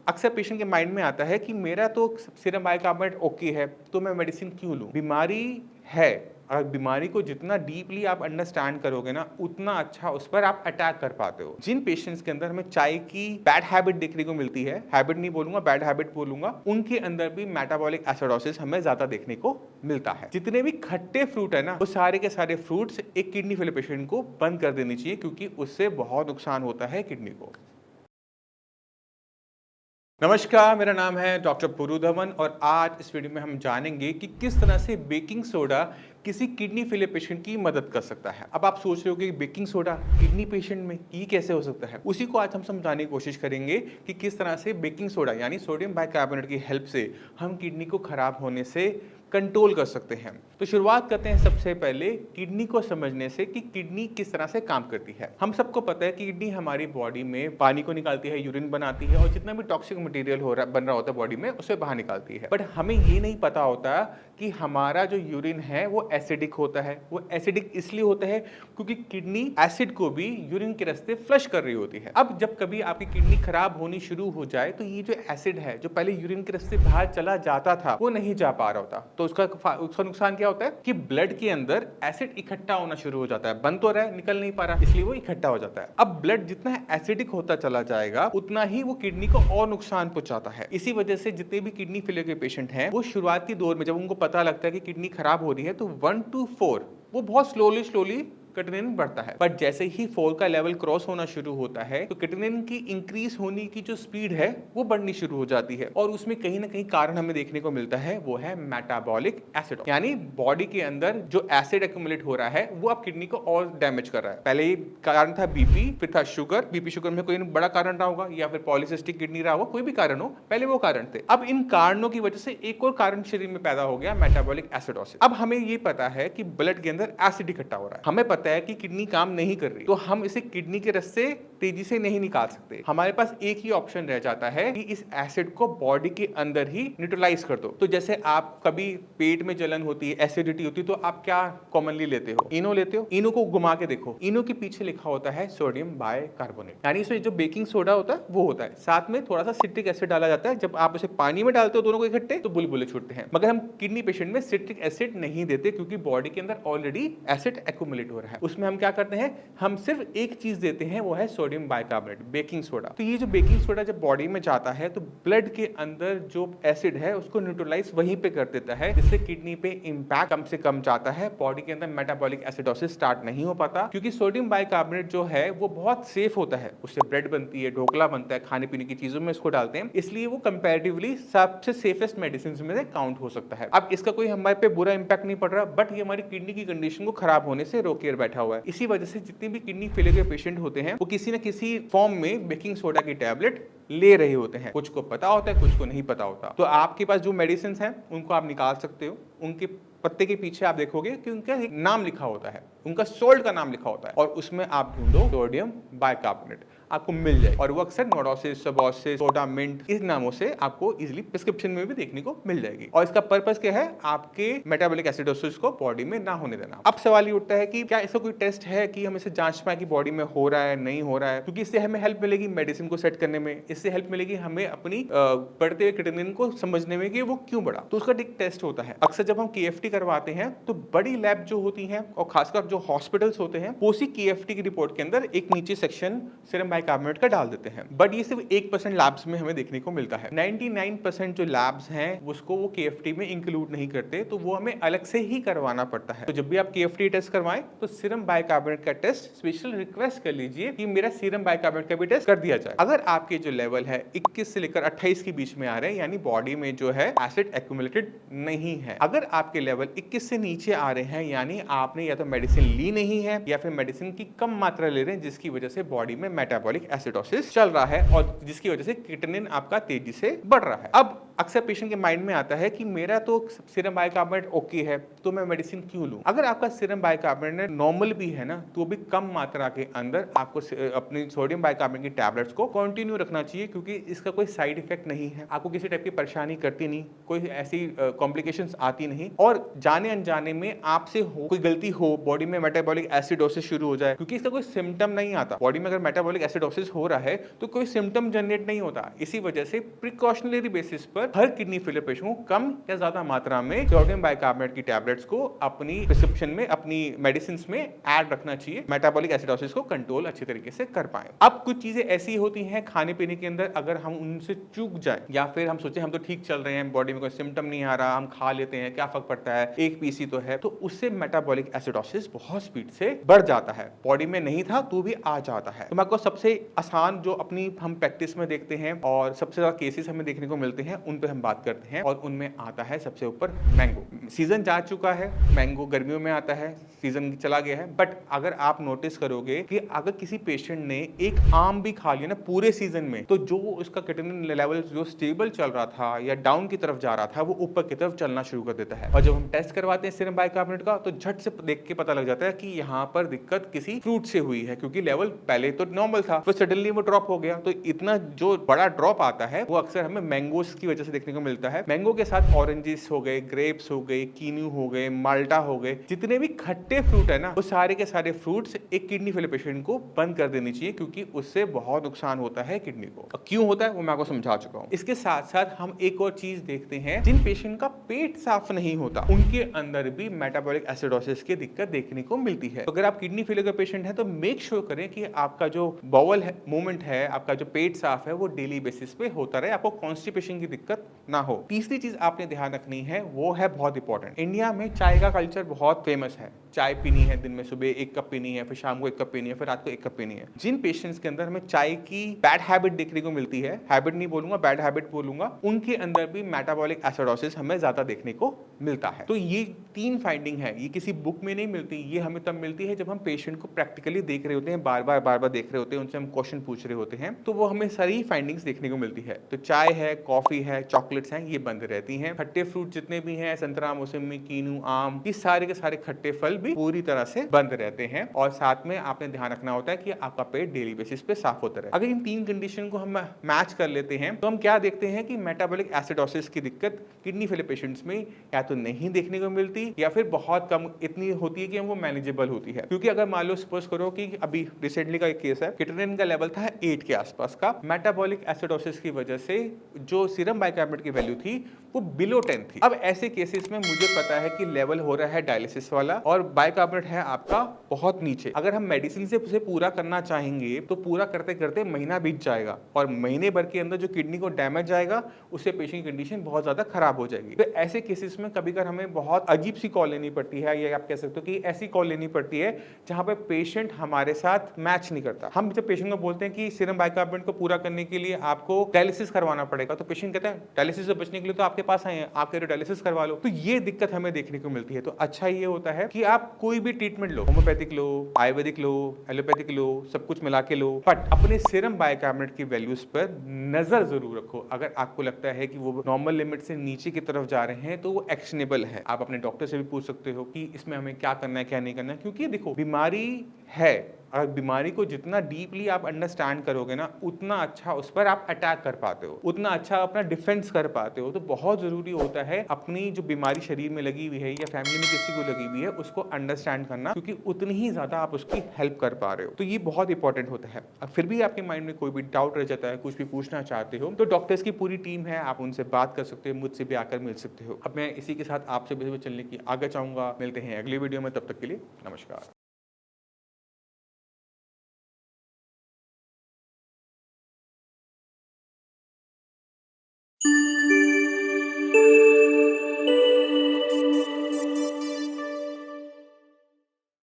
अक्सर पेशेंट के माइंड में आता है कि मेरा तो सीरम बाइकार्बोनेट ओके है, तो मैं मेडिसिन क्यों लूं? बीमारी है और बीमारी को जितना डीपली आप अंडरस्टैंड करोगे ना, उतना अच्छा उस पर आप अटैक कर पाते हो। जिन पेशेंट्स के अंदर हमें चाय की बैड हैबिट देखने को मिलती है, हैबिट नहीं बोलूंगा, बैड हैबिट बोलूंगा, उनके अंदर भी मेटाबॉलिक एसिडोसिस हमें ज्यादा देखने को मिलता है। जितने भी खट्टे फ्रूट है ना, वो सारे के सारे फ्रूट्स एक किडनी फेलियर पेशेंट को बंद कर देनी चाहिए, क्योंकि उससे बहुत नुकसान होता है किडनी को। नमस्कार, मेरा नाम है डॉक्टर पुरु धवन और आज इस वीडियो में हम जानेंगे कि किस तरह से बेकिंग सोडा किसी किडनी फेलियर पेशेंट की मदद कर सकता है। अब आप सोच रहे हो कि बेकिंग सोडा किडनी पेशेंट में ये कैसे हो सकता है, उसी को आज हम समझाने की कोशिश करेंगे कि किस तरह से बेकिंग सोडा यानी सोडियम बाइकार्बोनेट की हेल्प से हम किडनी को खराब होने से कंट्रोल कर सकते हैं। तो शुरुआत करते हैं सबसे पहले किडनी को समझने से कि किडनी किस तरह से काम करती है। हम सबको पता है कि किडनी हमारी बॉडी में पानी को निकालती है, यूरिन बनाती है और जितना भी टॉक्सिक मटेरियल बन रहा होता है बॉडी में, उसे बाहर निकालती है। बट हमें ये नहीं पता होता कि हमारा जो यूरिन है वो एसिडिक होता है। वो एसिडिक इसलिए होता है क्योंकि किडनी एसिड को भी यूरिन के रास्ते फ्लश कर रही होती है। अब जब कभी आपकी किडनी खराब होनी शुरू हो जाए तो ये जो एसिड है, जो पहले यूरिन के रास्ते बाहर चला जाता था, वो नहीं जा पा रहा होता। तो उसका नुकसान क्या होता है कि ब्लड के अंदर एसिड इकट्ठा होना शुरू हो जाता है। बन तो रहा है, निकल नहीं पा रहा, इसलिए वो इकट्ठा हो जाता है। अब ब्लड जितना एसिडिक होता चला जाएगा, उतना ही वो किडनी को और नुकसान पहुंचाता है। इसी वजह से जितने भी किडनी फेलियर के पेशेंट हैं, वो शुरुआती दौर में जब उनको पता लगता है कि किडनी खराब हो रही है, तो 1 to 4 वो बहुत स्लोली क्रिएटिनिन बढ़ता है। पर जैसे ही 4 का लेवल क्रॉस होना शुरू होता है, तो क्रिएटिनिन की इंक्रीज होने की जो स्पीड है वो बढ़नी शुरू हो जाती है। और उसमें कहीं ना कहीं कारण हमें देखने को मिलता है, वो है मेटाबॉलिक एसिड, यानी बॉडी के अंदर जो एसिड एक्यूमुलेट हो रहा है वो अब किडनी को और डैमेज कर रहा है। पहले ये कारण था बीपी, फिर था शुगर। बीपी शुगर में कोई बड़ा कारण रहा होगा, या फिर पॉलीसिस्टिक किडनी रहा होगा, कोई भी कारण हो, पहले वो कारण थे। अब इन कारणों की वजह से एक और कारण शरीर में पैदा हो गया, मेटाबॉलिक एसिडोसिस। अब हमें ये पता है कि ब्लड के अंदर एसिड इकट्ठा हो रहा है, हमें पता है कि किडनी काम नहीं कर रही, तो हम इसे किडनी के रास्ते तेजी से नहीं निकाल सकते। हमारे पास एक ही ऑप्शन रह जाता है कि इस एसिड को बॉडी के अंदर ही न्यूट्रलाइज कर दो। तो जैसे आप कभी पेट में जलन होती है, एसिडिटी होती है, तो आप क्या कॉमनली लेते हो? इनो लेते हो। इनो को घुमा के देखो, इनो के पीछे लिखा होता है सोडियम बाइकार्बोनेट, यानी इसमें जो बेकिंग सोडा होता है वो होता है, साथ में थोड़ा सा सिट्रिक एसिड डाला जाता है। जब आप उसे पानी में डालते हो दोनों को इकट्ठे, तो बुलबुले छूटते हैं। मगर हम किडनी पेशेंट में सिट्रिक एसिड नहीं देते, क्योंकि बॉडी के अंदर ऑलरेडी एसिड एक्यूमुलेट हो रहा है। उसमें हम क्या करते हैं, हम सिर्फ एक चीज देते हैं, वो है सोडियम बाइकार्बोनेट, बेकिंग सोडा। तो ये जो बेकिंग सोडा जब बॉडी में जाता है, तो ब्लड के अंदर जो एसिड है उसको न्यूट्रलाइज वहीं पे कर देता है, जिससे किडनी पे इंपैक्ट कम से कम जाता है। बॉडी के अंदर मेटाबॉलिक एसिडोसिस स्टार्ट नहीं हो पाता, क्योंकि सोडियम बाइकार्बोनेट जो है वो बहुत सेफ होता है। उससे ब्रेड बनती है, ढोकला बनता है, खाने पीने की चीजों में इसको डालते हैं, इसलिए वो कंपैरेटिवली सबसे सेफेस्ट मेडिसिन में से काउंट हो सकता है। अब इसका कोई हमारे पे बुरा इंपैक्ट नहीं पड़ रहा, बट ये हमारी किडनी की कंडीशन को खराब होने से रोके बैठा हुआ है। इसी वजह से जितने भी किडनी फेलियर के पेशेंट होते हैं, वो किसी न किसी फॉर्म में बेकिंग सोडा की टैबलेट ले रहे होते हैं। कुछ को पता होता है, कुछ को नहीं पता होता। तो आपके पास जो मेडिसिन हैं उनको आप निकाल सकते हो। उनके पत्ते के पीछे आप देखोगे कि उनका एक नाम लिखा होता है, उनका सोल्ट का नाम लिखा होता है, और उसमें आप ढूंढो सोडियम बाइकार्बोनेट, आपको मिल जाए। और वो अक्सर नोडोसिस, सबोसिस, सोडा मिंट, इस नामों से आपको इजीली प्रिस्क्रिप्शन में भी देखने को मिल जाएगी। और इसका पर्पस क्या है, आपके मेटाबॉलिक एसिडोसिस को बॉडी में ना होने देना। अब सवाल ये उठता है कि क्या ऐसा कोई टेस्ट है कि हम इसे जांच पाए कि बॉडी में हो रहा है नहीं हो रहा है, क्योंकि इससे हमें हेल्प मिलेगी मेडिसिन को सेट करने में, इससे हेल्प मिलेगी हमें अपनी बढ़ते हुए क्रिएटिनिन को समझने में कि वो क्यों बढ़ा। तो उसका एक टेस्ट होता है। अक्सर जब हम केएफटी करवाते हैं, तो बड़ी लैब जो होती हैं और खासकर जो हॉस्पिटल्स होते हैं, वो उसी केएफटी की रिपोर्ट के अंदर एक नीचे सेक्शन सीरम बाइकार्बोनेट का डाल देते हैं। बट ये सिर्फ 1% लैब्स में हमें देखने को मिलता है। 99% जो लैब्स हैं उसको वो केएफटी में इंक्लूड नहीं करते, तो वो हमें अलग से ही करवाना पड़ता है। तो जब भी आप केएफटी टेस्ट करवाएं, तो सीरम बाइकार्बोनेट का टेस्ट स्पेशल रिक्वेस्ट कर लीजिए कि मेरा सीरम बाइकार्बोनेट का भी टेस्ट कर दिया जाए। अगर आपके जो लेवल है 21 से लेकर 28 के बीच में आ रहे हैं, यानी बॉडी में जो है एसिड एक्यूमुलेटेड नहीं है। अगर आपके लेवल 21 से नीचे आ रहे हैं, यानी आपने या तो मेडिसिन ली नहीं है या फिर मेडिसिन की कम मात्रा ले रहे हैं, जिसकी वजह से बॉडी में मेटाबॉलिक एसिडोसिस चल रहा है और जिसकी वजह से क्रिएटिनिन आपका तेजी से बढ़ रहा है। अब अक्सर पेशेंट के माइंड में आता है कि मेरा तो सीरम बाइकार्बोनेट ओके है, तो मैं मेडिसिन क्यों लूं? अगर आपका सीरम बाइकार्बोनेट नॉर्मल भी है ना, तो भी कम मात्रा के अंदर आपको अपनी सोडियम बाइकार्बोनेट की टैबलेट्स को कंटिन्यू रखना चाहिए, क्योंकि इसका कोई साइड इफेक्ट नहीं है, आपको किसी टाइप की परेशानी करती नहीं, कोई ऐसी कॉम्प्लिकेशंस आती नहीं, और जाने अनजाने में आपसे कोई गलती हो, बॉडी में मेटाबॉलिक एसिडोसिस शुरू हो जाए, क्योंकि इसका कोई सिम्टम नहीं आता। बॉडी में अगर मेटाबॉलिक एसिडोसिस हो रहा है तो कोई सिम्टम जनरेट नहीं होता। इसी वजह से प्रिकॉशनरी बेसिस पर हर किडनी फेलियर पेशेंट को कम या ज्यादा मात्रा में सोडियम बाइकार्बोनेट की टैबलेट्स को अपनी प्रिस्क्रिप्शन में, अपनी मेडिसिन में ऐड रखना चाहिए, मेटाबॉलिक एसिडोसिस को कंट्रोल अच्छे तरीके से कर पाए। अब कुछ चीजें ऐसी होती हैं खाने पीने के अंदर, अगर हम उनसे चूक जाए या फिर हम सोचे हम तो ठीक चल रहे हैं, बॉडी में कोई सिम्टम नहीं आ रहा, हम खा लेते हैं, क्या फर्क पड़ता है, एक पीस ही तो है, तो उससे मेटाबॉलिक एसिडोसिस बहुत स्पीड से बढ़ जाता है। बॉडी में नहीं था तो भी आ जाता है। तो मैं आपको सबसे आसान जो अपनी हम प्रैक्टिस में देखते हैं और सबसे ज्यादा केसेस हमें देखने को मिलते हैं, उन पे हम बात करते हैं। और उनमें आता है सबसे ऊपर मैंगो। सीजन जा चुका है, मैंगो गर्मियों में आता है, सीजन चला गया है, बट अगर आप नोटिस करोगे कि अगर किसी पेशेंट ने एक आम भी खा लिया ना पूरे सीजन में, तो जो उसका केटोनिन लेवल जो स्टेबल चल रहा था या डाउन की तरफ जा रहा था, वो ऊपर की तरफ चलना शुरू कर देता है। और जब हम टेस्ट करवाते हैं सीरम बाइकार्बोनेट का, तो झट से देख के पता लग जाता है कि यहाँ पर दिक्कत किसी फ्रूट से हुई है, क्योंकि लेवल पहले तो नॉर्मल था, फिर सडनली वो ड्रॉप हो गया। तो इतना जो बड़ा ड्रॉप आता है वो अक्सर हमें मैंगोस की वजह से देखने को मिलता है। मैंगो के साथ ऑरेंजेस हो गए, ग्रेप्स हो गए, कीनू हो गए, माल्टा हो गए, जितने भी खट्टे फ्रूट है ना, वो सारे के सारे फ्रूट्स एक किडनी फेलियर पेशेंट को बंद कर देनी चाहिए, क्योंकि उससे बहुत नुकसान होता है किडनी को। और क्यों होता है वो मैं आपको समझा चुका हूँ। इसके साथ साथ हम एक और चीज देखते हैं, जिन पेशेंट का पेट साफ नहीं होता उनके अंदर भी मेटाबॉलिक एसिडोसिस की दिक्कत देखने को मिलती है। तो अगर आप किडनी फेलियर का पेशेंट है तो मेक श्योर करें कि आपका जो बाउल है मूवमेंट है, आपका जो पेट साफ है, वो डेली बेसिस पे होता रहे, आपको कॉन्स्टिपेशन की दिक्कत ना हो। तीसरी चीज आपने ध्यान रखनी है, वो है बहुत इंपॉर्टेंट। इंडिया में चाय का कल्चर बहुत फेमस है। चाय पीनी है दिन में, सुबह 1 कप पीनी है, फिर शाम को 1 कप पीनी है, फिर रात को 1 कप पीनी है। जिन पेशेंट्स के अंदर हमें चाय की बैड हैबिट देखने को मिलती है, हैबिट नहीं बोलूंगा, बैड हैबिट बोलूंगा, उनके अंदर भी मेटाबॉलिक एसिडोसिस हमें ज्यादा देखने को मिलता है। तो ये 3 फाइंडिंग है, ये किसी बुक में नहीं मिलती, ये हमें तब मिलती है जब हम पेशेंट को प्रैक्टिकली देख रहे होते हैं, बार बार देख रहे होते हैं, उनसे हम क्वेश्चन पूछ रहे होते हैं, तो वो हमें सारी फाइंडिंग्स देखने को मिलती है। तो चाय है, कॉफी है, चॉकलेट्स हैं, ये बंद रहती हैं। खट्टे फ्रूट जितने भी हैं, संतरा, मौसमी, कीनू, आम, ये सारे के सारे खट्टे फल भी पूरी तरह से बंद रहते हैं। और साथ में आपने ध्यान रखना होता है कि आपका पेट डेली बेसिस पे साफ होता रहे। अगर इन 3 कंडीशन को हम मैच कर लेते हैं तो हम क्या देखते हैं कि मेटाबॉलिक एसिडोसिस की दिक्कत किडनी फेलियर पेशेंट्स में या तो नहीं देखने को मिलती या फिर बहुत कम इतनी होती है कि वो मैनेजेबल होती है। क्योंकि अगर मान लो सपोज करो कि अभी रिसेंटली का एक केस है, केटोनिन का लेवल था 8 के आसपास का, मेटाबॉलिक एसिडोसिस की वजह से जो सीरम बाइकार्बोनेट की वैल्यू थी वो बिलो 10 थी। अब ऐसे केसेस में मुझे पता है कि लेवल हो रहा है डायलिसिस वाला और बाइकार्बोनेट है आपका बहुत नीचे। अगर हम मेडिसिन से उसे पूरा करना चाहेंगे तो पूरा करते करते महीना बीत जाएगा और महीने भर के अंदर जो किडनी को डैमेज आएगा उससे पेशेंट की कंडीशन बहुत ज्यादा खराब हो जाएगी। तो ऐसे केसेस में कभी कभी हमें बहुत अजीब सी कॉल लेनी पड़ती है, या आप कह सकते हो कि ऐसी कॉल लेनी पड़ती है जहां पे पेशेंट हमारे साथ मैच नहीं करता। हम जब पेशेंट को बोलते हैं कि सीरम बाइकार्बोनेट को पूरा करने के लिए आपको डायलिसिस करवाना पड़ेगा, तो पेशेंट कहता है डायलिसिस से बचने के लिए तो आपके पास आए हैं, आप कह रहे हो डायलिसिस करवा लो। तो ये दिक्कत हमें देखने को मिलती है। तो अच्छा ये होता है कि आप कोई भी ट्रीटमेंट लो, होम्योपैथिक लो, आयुर्वेदिक लो, एलोपैथिक लो, सब कुछ मिला के लो, बट अपने सीरम बाइकार्बोनेट की वैल्यूज पर नजर जरूर रखो। अगर आपको लगता है कि वो नॉर्मल लिमिट से नीचे की तरफ जा रहे हैं तो वो एक्शनेबल है। आप अपने डॉक्टर से भी पूछ सकते हो कि इसमें हमें क्या करना है, क्या नहीं करना है। क्योंकि देखो बीमारी है, अगर बीमारी को जितना डीपली आप अंडरस्टैंड करोगे ना, उतना अच्छा उस पर आप अटैक कर पाते हो, उतना अच्छा अपना डिफेंस कर पाते हो। तो बहुत जरूरी होता है अपनी जो बीमारी शरीर में लगी हुई है या फैमिली में किसी को लगी हुई है उसको अंडरस्टैंड करना, क्योंकि उतनी ही ज्यादा आप उसकी हेल्प कर पा रहे हो। तो ये बहुत इंपॉर्टेंट होता है। अब फिर भी आपके माइंड में कोई भी डाउट रह जाता है, कुछ भी पूछना चाहते हो, तो डॉक्टर्स की पूरी टीम है, आप उनसे बात कर सकते हो, मुझसे भी आकर मिल सकते हो। अब मैं इसी के साथ आपसे चलने की आगे चाहूंगा। मिलते हैं अगली वीडियो में, तब तक के लिए नमस्कार।